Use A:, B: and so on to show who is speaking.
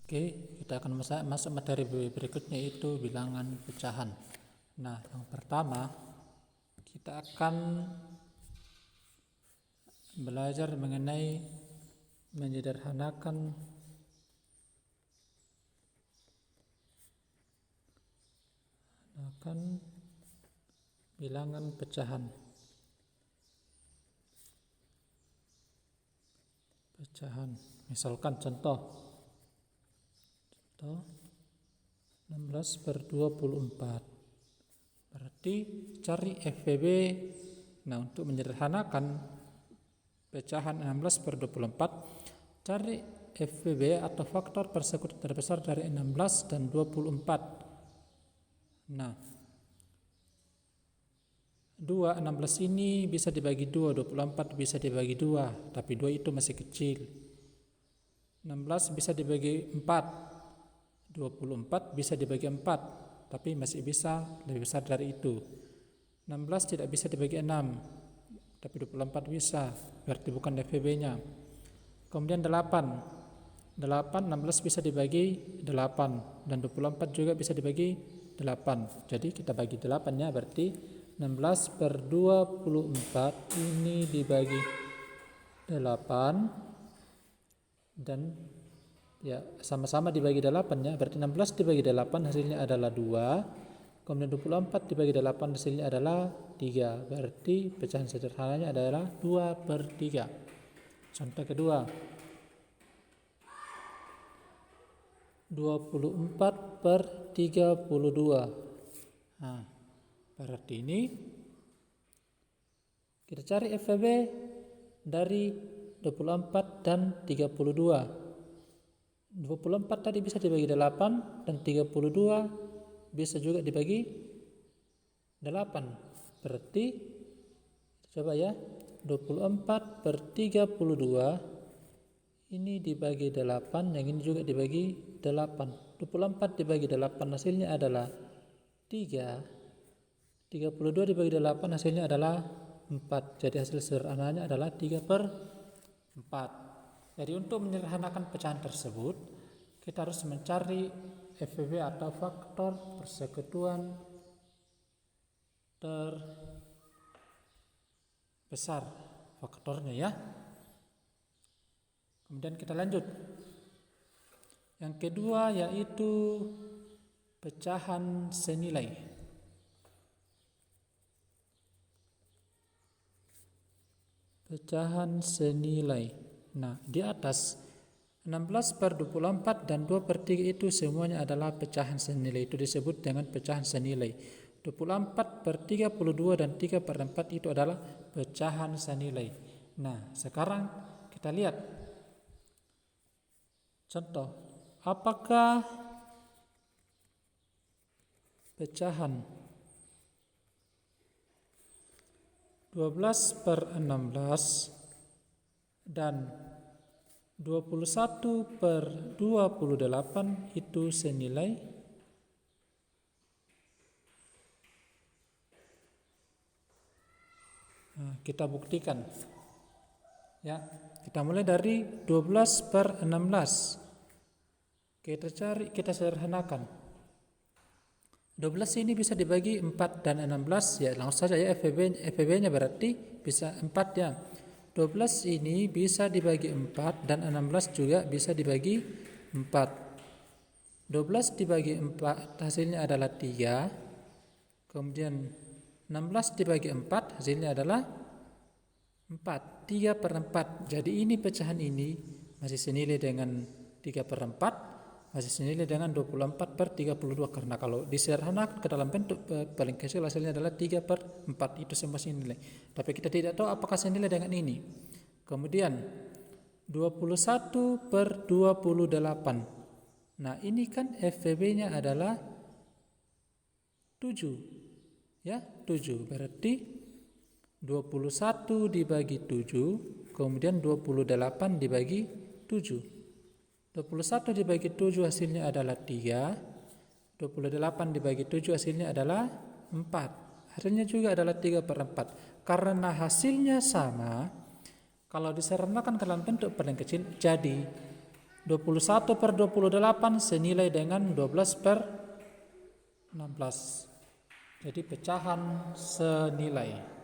A: Oke, kita akan masuk materi berikutnya, yaitu bilangan pecahan. Nah, yang pertama kita akan belajar mengenai menyederhanakan bilangan pecahan. Misalkan contoh 16/24. Berarti cari FVB. Nah, untuk menyederhanakan pecahan 16/24, cari FVB atau faktor persekutuan terbesar dari 16 dan 24. Nah, 16 ini bisa dibagi 2, 24 bisa dibagi 2, tapi 2 itu masih kecil. 16 bisa dibagi 4, 24 bisa dibagi 4, tapi masih bisa lebih besar dari itu. 16 tidak bisa dibagi 6, tapi 24 bisa, berarti bukan FVB-nya. Kemudian 8, 16 bisa dibagi 8, dan 24 juga bisa dibagi 8. Jadi kita bagi 8-nya, berarti 16/24 ini dibagi 8, dan ya sama-sama dibagi 8-nya, berarti 16 dibagi 8 hasilnya adalah 2, kemudian 24 dibagi 8 hasilnya adalah 3, berarti pecahan sederhananya adalah 2/3. Contoh kedua, 24/32. Nah, berarti ini kita cari FVB dari 24 dan 32. 24 tadi bisa dibagi 8, dan 32 bisa juga dibagi 8. Berarti coba ya, 24/32 ini dibagi 8, yang ini juga dibagi 8. 24 dibagi 8 hasilnya adalah 3. 32 dibagi 8 hasilnya adalah 4. Jadi hasil sederhananya adalah 3/4. Jadi untuk menyederhanakan pecahan tersebut, kita harus mencari FVB atau faktor persekutuan terbesar, faktornya ya. Kemudian kita lanjut. Yang kedua yaitu pecahan senilai. Pecahan senilai. Nah, di atas 16/24 dan 2/3 itu semuanya adalah pecahan senilai. Itu disebut dengan pecahan senilai. 24/32 dan 3/4 itu adalah pecahan senilai. Nah, sekarang kita lihat contoh. Apakah pecahan 12/16 dan 21/28 itu senilai? Nah, kita buktikan ya. Kita mulai dari 12/16. Kita sederhanakan. 12 ini bisa dibagi 4 dan 16, ya langsung saja ya, FVB-nya berarti bisa 4 ya. 12 ini bisa dibagi 4 dan 16 juga bisa dibagi 4. 12 dibagi 4 hasilnya adalah 3. Kemudian 16 dibagi 4 hasilnya adalah 4. 3/4. Jadi ini pecahan ini masih senilai dengan 3/4, masih senilai dengan 24/32, karena kalau disederhanakan ke dalam bentuk paling kecil hasilnya adalah 3/4, itu semua senilai. Tapi kita tidak tahu apakah senilai dengan ini. Kemudian 21/28. Nah, ini kan FVB-nya adalah 7. Ya, 7. Berarti 21 dibagi 7, kemudian 28 dibagi 7. 21 dibagi 7 hasilnya adalah 3. 28 dibagi 7 hasilnya adalah 4. Hasilnya juga adalah 3/4. Karena hasilnya sama, kalau disederhanakan ke dalam bentuk paling kecil, jadi 21 per 28 senilai dengan 12 per 16. Jadi pecahan senilai.